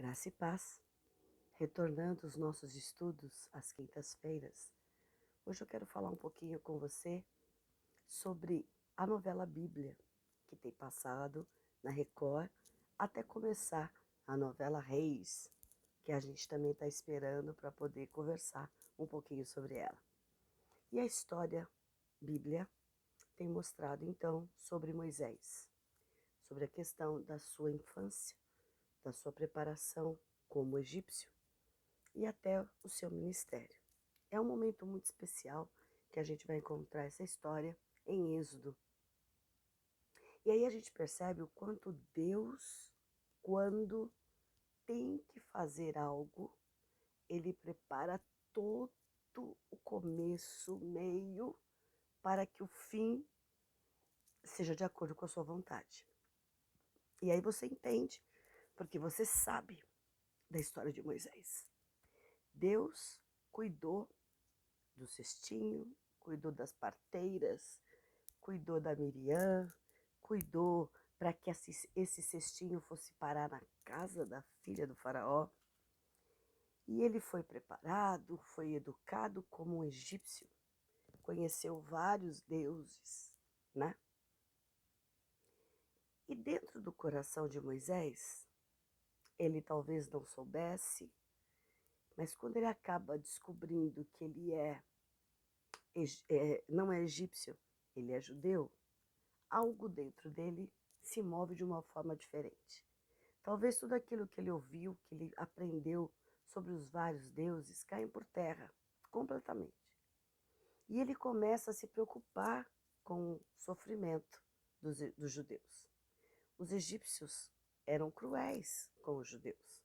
Graça e paz, retornando os nossos estudos às quintas-feiras. Hoje eu quero falar um pouquinho com você sobre a novela Bíblia, que tem passado na Record, até começar a novela Reis, que a gente também está esperando para poder conversar um pouquinho sobre ela. E a história Bíblia tem mostrado então sobre Moisés, sobre a questão da sua infância, da sua preparação como egípcio e até o seu ministério. É um momento muito especial que a gente vai encontrar essa história em Êxodo. E aí a gente percebe o quanto Deus, quando tem que fazer algo, ele prepara todo o começo, meio, para que o fim seja de acordo com a sua vontade. E aí você entende, porque você sabe da história de Moisés. Deus cuidou do cestinho, cuidou das parteiras, cuidou da Miriam, cuidou para que esse cestinho fosse parar na casa da filha do faraó. E ele foi preparado, foi educado como um egípcio, conheceu vários deuses, né? E dentro do coração de Moisés, ele talvez não soubesse, mas quando ele acaba descobrindo que ele não é egípcio, ele é judeu, algo dentro dele se move de uma forma diferente. Talvez tudo aquilo que ele ouviu, que ele aprendeu sobre os vários deuses, caia por terra, completamente. E ele começa a se preocupar com o sofrimento dos judeus. Os egípcios eram cruéis com os judeus.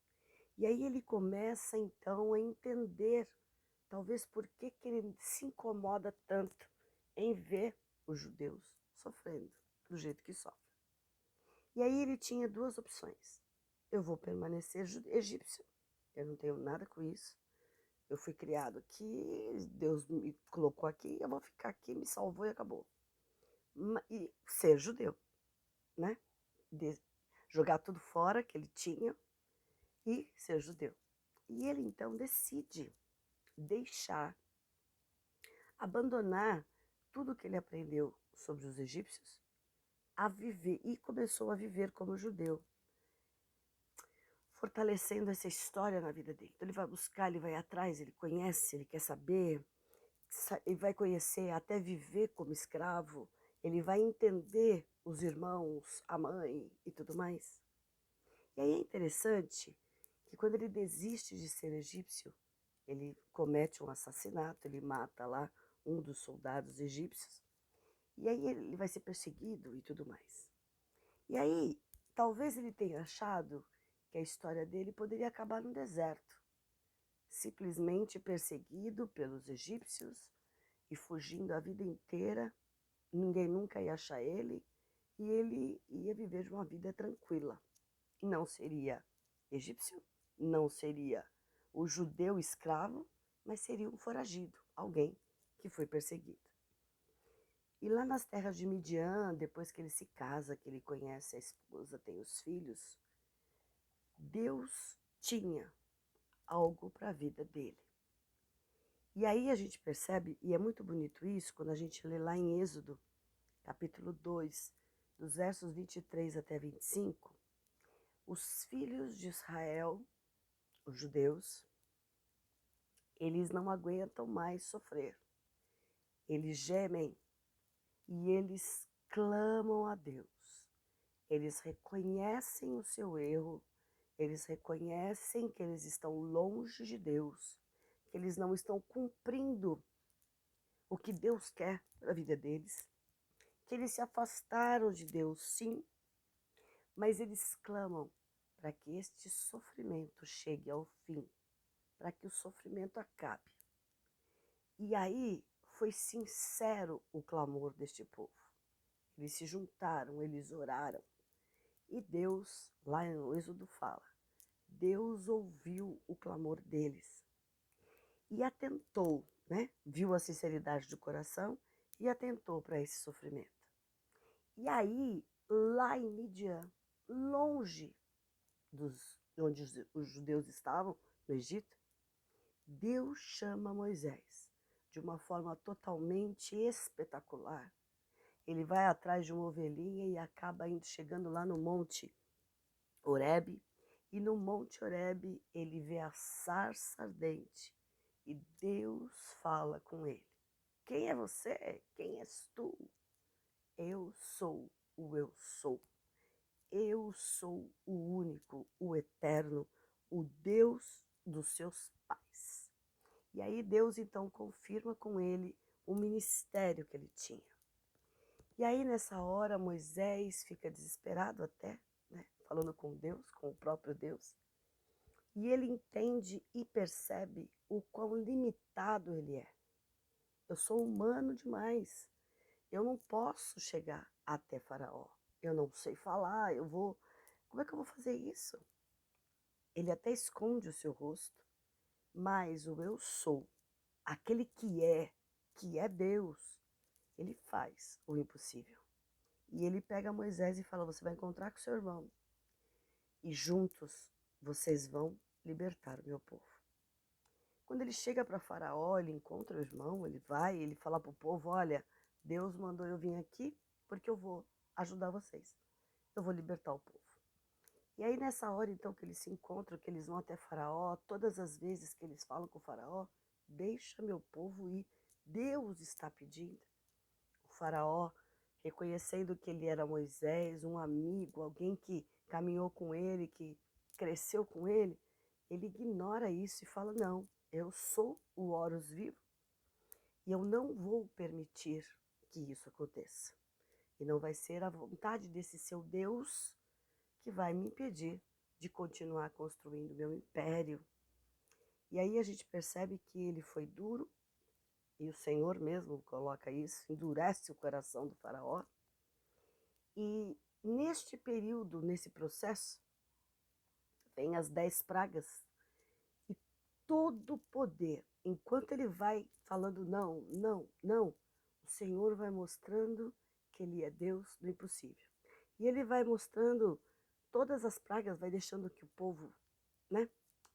E aí ele começa então a entender, talvez por que ele se incomoda tanto em ver os judeus sofrendo do jeito que sofrem. E aí ele tinha duas opções. Eu vou permanecer egípcio, eu não tenho nada com isso. Eu fui criado aqui, Deus me colocou aqui, eu vou ficar aqui, me salvou e acabou. E ser judeu, né? Jogar tudo fora que ele tinha e ser judeu. E ele então decide deixar, abandonar tudo que ele aprendeu sobre os egípcios, a viver, e começou a viver como judeu, fortalecendo essa história na vida dele. Então ele vai buscar, ele vai atrás, ele conhece, ele quer saber, ele vai conhecer, até viver como escravo, ele vai entender os irmãos, a mãe e tudo mais. E aí é interessante que quando ele desiste de ser egípcio, ele comete um assassinato, ele mata lá um dos soldados egípcios, e aí ele vai ser perseguido e tudo mais. E aí, talvez ele tenha achado que a história dele poderia acabar no deserto, simplesmente perseguido pelos egípcios e fugindo a vida inteira, ninguém nunca ia achar ele, e ele ia viver de uma vida tranquila. Não seria egípcio, não seria o judeu escravo, mas seria um foragido, alguém que foi perseguido. E lá nas terras de Midian, depois que ele se casa, que ele conhece a esposa, tem os filhos, Deus tinha algo para a vida dele. E aí a gente percebe, e é muito bonito isso, quando a gente lê lá em Êxodo, capítulo 2, dos versos 23 até 25, os filhos de Israel, os judeus, eles não aguentam mais sofrer. Eles gemem e eles clamam a Deus. Eles reconhecem o seu erro, eles reconhecem que eles estão longe de Deus, que eles não estão cumprindo o que Deus quer para a vida deles, que eles se afastaram de Deus, sim, mas eles clamam para que este sofrimento chegue ao fim, para que o sofrimento acabe. E aí foi sincero o clamor deste povo. Eles se juntaram, eles oraram. E Deus, lá no Êxodo fala, Deus ouviu o clamor deles e atentou, né? Viu a sinceridade do coração e atentou para esse sofrimento. E aí, lá em Midian, longe onde os judeus estavam, no Egito, Deus chama Moisés de uma forma totalmente espetacular. Ele vai atrás de uma ovelhinha e acaba chegando lá no Monte Horebe. E no Monte Horebe ele vê a sarça ardente e Deus fala com ele. Quem é você? Quem és tu? Eu sou o eu sou. Eu sou o único, o eterno, o Deus dos seus pais. E aí Deus então confirma com ele o ministério que ele tinha. E aí nessa hora Moisés fica desesperado até, né, falando com Deus, com o próprio Deus. E ele entende e percebe o quão limitado ele é. Eu sou humano demais. Eu não posso chegar até Faraó. Eu não sei falar, como é que eu vou fazer isso? Ele até esconde o seu rosto, mas o eu sou, aquele que é Deus, ele faz o impossível. E ele pega Moisés e fala: você vai encontrar com seu irmão e juntos vocês vão libertar o meu povo. Quando ele chega para Faraó, ele encontra o irmão, ele fala para o povo: olha, Deus mandou eu vir aqui porque eu vou ajudar vocês. Eu vou libertar o povo. E aí nessa hora então que eles se encontram, que eles vão até Faraó, todas as vezes que eles falam com o Faraó: deixa meu povo ir, Deus está pedindo. O Faraó, reconhecendo que ele era Moisés, um amigo, alguém que caminhou com ele, que cresceu com ele ignora isso e fala: não, eu sou o Horus vivo e eu não vou permitir que isso aconteça. E não vai ser a vontade desse seu Deus que vai me impedir de continuar construindo meu império. E aí a gente percebe que ele foi duro, e o Senhor mesmo coloca isso, endurece o coração do Faraó. E neste período, nesse processo, vem as 10 pragas e todo o poder, enquanto ele vai falando não, não, não, o Senhor vai mostrando que ele é Deus do impossível. E ele vai mostrando todas as pragas, vai deixando que o povo, né,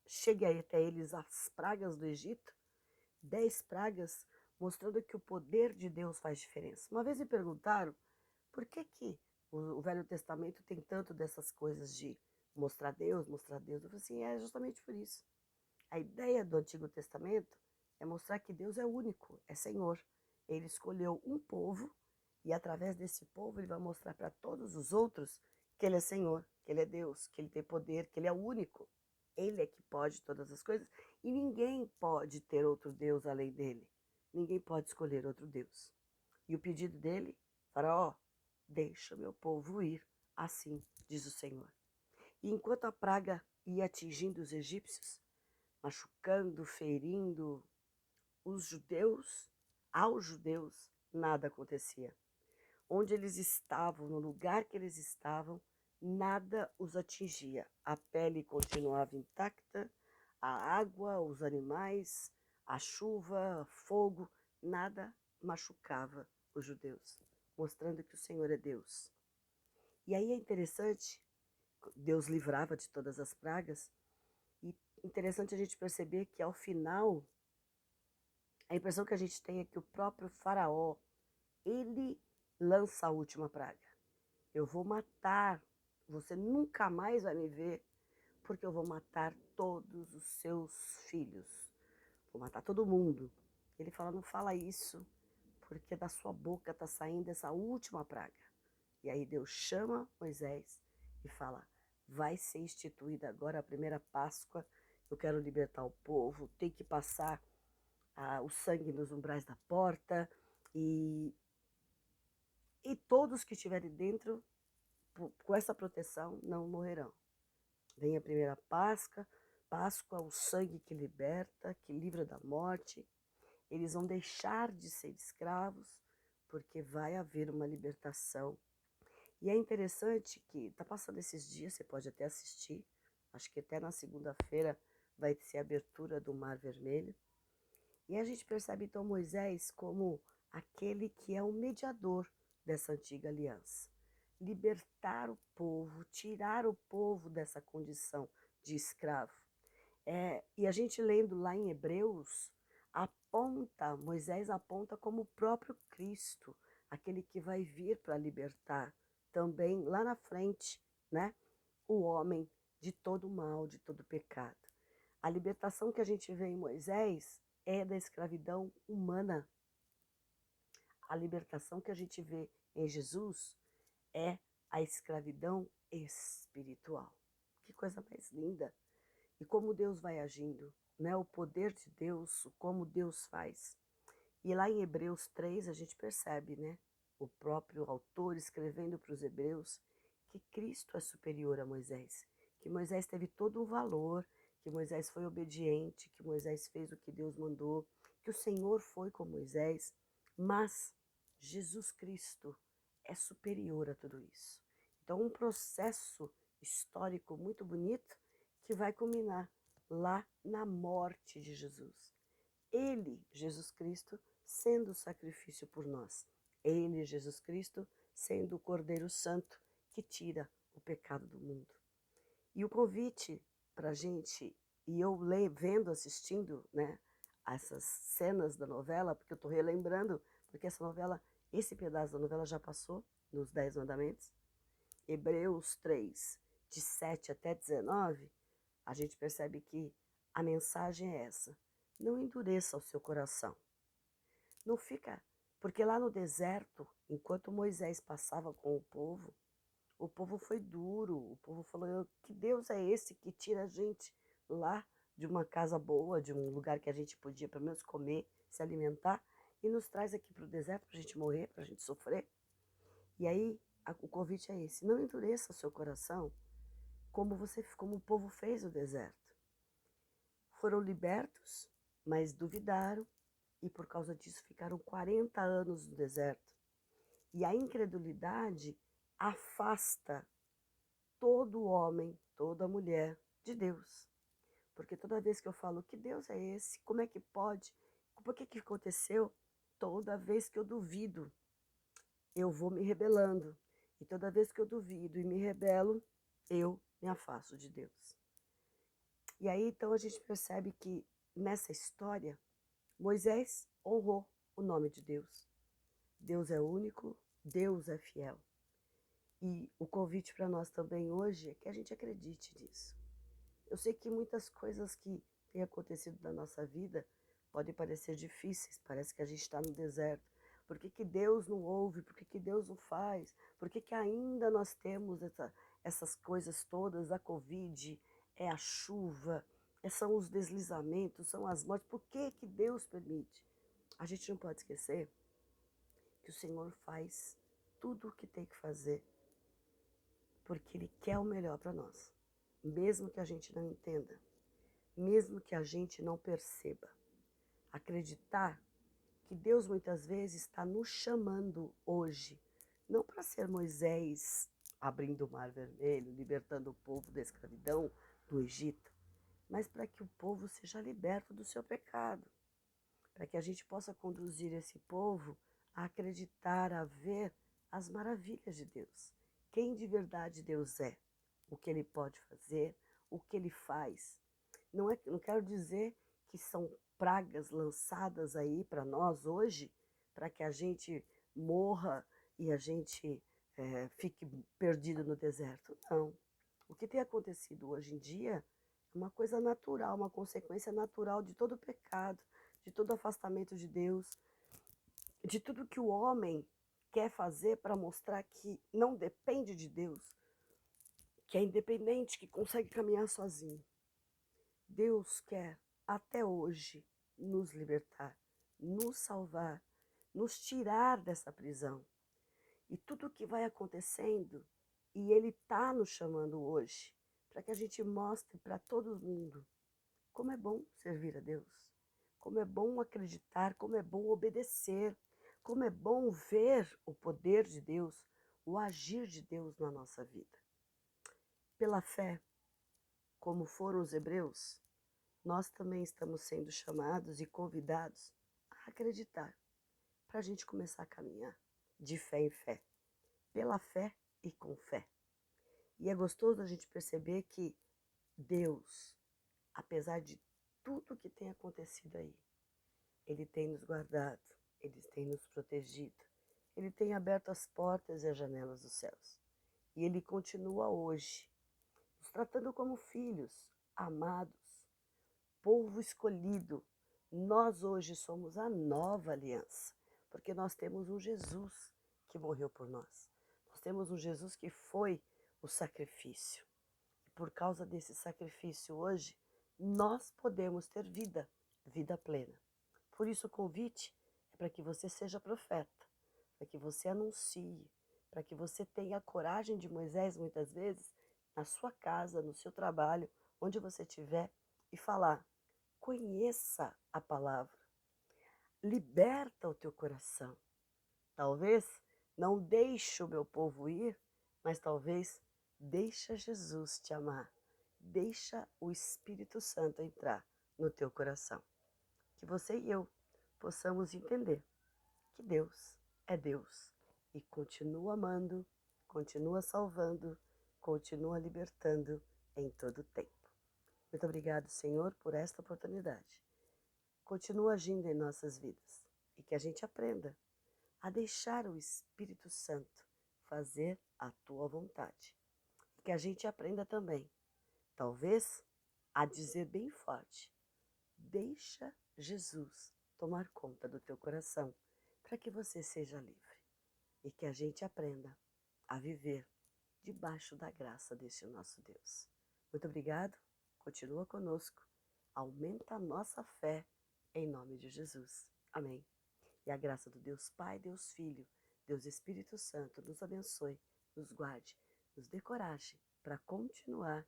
chegue até eles as pragas do Egito, 10 pragas, mostrando que o poder de Deus faz diferença. Uma vez me perguntaram por que que o Velho Testamento tem tanto dessas coisas de mostrar Deus, mostrar Deus. Eu falei assim, é justamente por isso. A ideia do Antigo Testamento é mostrar que Deus é único, é Senhor. Ele escolheu um povo e através desse povo ele vai mostrar para todos os outros que ele é Senhor, que ele é Deus, que ele tem poder, que ele é único. Ele é que pode todas as coisas e ninguém pode ter outro Deus além dele. Ninguém pode escolher outro Deus. E o pedido dele, Faraó, deixa meu povo ir, assim diz o Senhor. E enquanto a praga ia atingindo os egípcios, machucando, ferindo os judeus, aos judeus, nada acontecia. Onde eles estavam, no lugar que eles estavam, nada os atingia. A pele continuava intacta, a água, os animais, a chuva, fogo, nada machucava os judeus, mostrando que o Senhor é Deus. E aí é interessante, Deus livrava de todas as pragas, e interessante a gente perceber que ao final, a impressão que a gente tem é que o próprio Faraó, ele lança a última praga. Eu vou matar, você nunca mais vai me ver, porque eu vou matar todos os seus filhos. Vou matar todo mundo. Ele fala, não fala isso, porque da sua boca está saindo essa última praga. E aí Deus chama Moisés e fala, vai ser instituída agora a primeira Páscoa, eu quero libertar o povo, tem que passar o sangue nos umbrais da porta e todos que estiverem dentro com essa proteção não morrerão. Vem a primeira Páscoa, o sangue que liberta, que livra da morte. Eles vão deixar de ser escravos, porque vai haver uma libertação. E é interessante que está passando esses dias, você pode até assistir, acho que até na segunda-feira vai ser a abertura do Mar Vermelho. E a gente percebe então Moisés como aquele que é o mediador dessa antiga aliança. Libertar o povo, tirar o povo dessa condição de escravo. E a gente lendo lá em Hebreus, Moisés aponta como o próprio Cristo, aquele que vai vir para libertar também lá na frente, né, o homem de todo mal, de todo pecado. A libertação que a gente vê em Moisés é da escravidão humana. A libertação que a gente vê em Jesus é a escravidão espiritual. Que coisa mais linda! E como Deus vai agindo, né? O poder de Deus, como Deus faz. E lá em Hebreus 3 a gente percebe, né? O próprio autor escrevendo para os hebreus que Cristo é superior a Moisés, que Moisés teve todo o valor, que Moisés foi obediente, que Moisés fez o que Deus mandou, que o Senhor foi com Moisés, mas Jesus Cristo é superior a tudo isso. Então, um processo histórico muito bonito que vai culminar lá na morte de Jesus. Ele, Jesus Cristo, sendo o sacrifício por nós. Ele, Jesus Cristo, sendo o Cordeiro Santo que tira o pecado do mundo. E o convite para a gente, e eu vendo, assistindo, né, essas cenas da novela, porque eu estou relembrando, porque essa novela, esse pedaço da novela já passou nos 10 Mandamentos, Hebreus 3, de 7 até 19, a gente percebe que a mensagem é essa. Não endureça o seu coração. Não fica, porque lá no deserto, enquanto Moisés passava com o povo foi duro, o povo falou, que Deus é esse que tira a gente lá de uma casa boa, de um lugar que a gente podia pelo menos comer, se alimentar, e nos traz aqui para o deserto para a gente morrer, para a gente sofrer? E aí o convite é esse, não endureça o seu coração como o povo fez no deserto. Foram libertos, mas duvidaram, e por causa disso ficaram 40 anos no deserto. E a incredulidade afasta todo homem, toda mulher de Deus. Porque toda vez que eu falo, que Deus é esse? Como é que pode? Por que aconteceu? Toda vez que eu duvido, eu vou me rebelando. E toda vez que eu duvido e me rebelo, eu me afasto de Deus. E aí então a gente percebe que nessa história, Moisés honrou o nome de Deus. Deus é único, Deus é fiel. E o convite para nós também hoje é que a gente acredite nisso. Eu sei que muitas coisas que têm acontecido na nossa vida podem parecer difíceis, parece que a gente está no deserto. Por que Deus não ouve? Por que Deus não faz? Por que ainda nós temos essas coisas todas, a Covid, é a chuva, são os deslizamentos, são as mortes? Por que Deus permite? A gente não pode esquecer que o Senhor faz tudo o que tem que fazer, porque Ele quer o melhor para nós, mesmo que a gente não entenda, mesmo que a gente não perceba. Acreditar que Deus muitas vezes está nos chamando hoje, não para ser Moisés abrindo o Mar Vermelho, libertando o povo da escravidão do Egito, mas para que o povo seja liberto do seu pecado, para que a gente possa conduzir esse povo a acreditar, a ver as maravilhas de Deus, quem de verdade Deus é, o que Ele pode fazer, o que Ele faz. Não quero dizer que são pragas lançadas aí para nós hoje, para que a gente morra e a gente fique perdido no deserto. Não. O que tem acontecido hoje em dia é uma coisa natural, uma consequência natural de todo o pecado, de todo o afastamento de Deus, de tudo que o homem quer fazer para mostrar que não depende de Deus, que é independente, que consegue caminhar sozinho. Deus quer, até hoje, nos libertar, nos salvar, nos tirar dessa prisão. E tudo o que vai acontecendo, e Ele está nos chamando hoje, para que a gente mostre para todo mundo como é bom servir a Deus, como é bom acreditar, como é bom obedecer, como é bom ver o poder de Deus, o agir de Deus na nossa vida. Pela fé, como foram os hebreus, nós também estamos sendo chamados e convidados a acreditar, para a gente começar a caminhar de fé em fé, pela fé e com fé. E é gostoso a gente perceber que Deus, apesar de tudo que tem acontecido aí, Ele tem nos guardado, Ele tem nos protegido, Ele tem aberto as portas e as janelas dos céus. E Ele continua hoje, nos tratando como filhos, amados, povo escolhido. Nós hoje somos a nova aliança, porque nós temos um Jesus que morreu por nós. Nós temos um Jesus que foi o sacrifício. E por causa desse sacrifício hoje, nós podemos ter vida, vida plena. Por isso o convite é para que você seja profeta, para que você anuncie, para que você tenha a coragem de Moisés muitas vezes, na sua casa, no seu trabalho, onde você estiver, e falar: conheça a palavra, liberta o teu coração. Talvez não deixe o meu povo ir, mas talvez deixa Jesus te amar. Deixa o Espírito Santo entrar no teu coração. Que você e eu possamos entender que Deus é Deus e continua amando, continua salvando, continua libertando em todo o tempo. Muito obrigado, Senhor, por esta oportunidade. Continua agindo em nossas vidas e que a gente aprenda a deixar o Espírito Santo fazer a tua vontade. E que a gente aprenda também, talvez, a dizer bem forte: deixa Jesus tomar conta do teu coração para que você seja livre. E que a gente aprenda a viver debaixo da graça deste nosso Deus. Muito obrigado, continua conosco, aumenta a nossa fé em nome de Jesus. Amém. E a graça do Deus Pai, Deus Filho, Deus Espírito Santo nos abençoe, nos guarde, nos dê coragem para continuar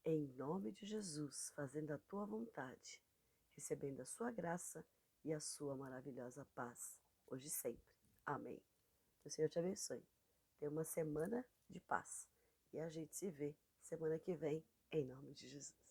em nome de Jesus, fazendo a tua vontade, recebendo a sua graça e a sua maravilhosa paz, hoje e sempre. Amém. Que o Senhor te abençoe. Tenha uma semana de paz. E a gente se vê semana que vem, em nome de Jesus.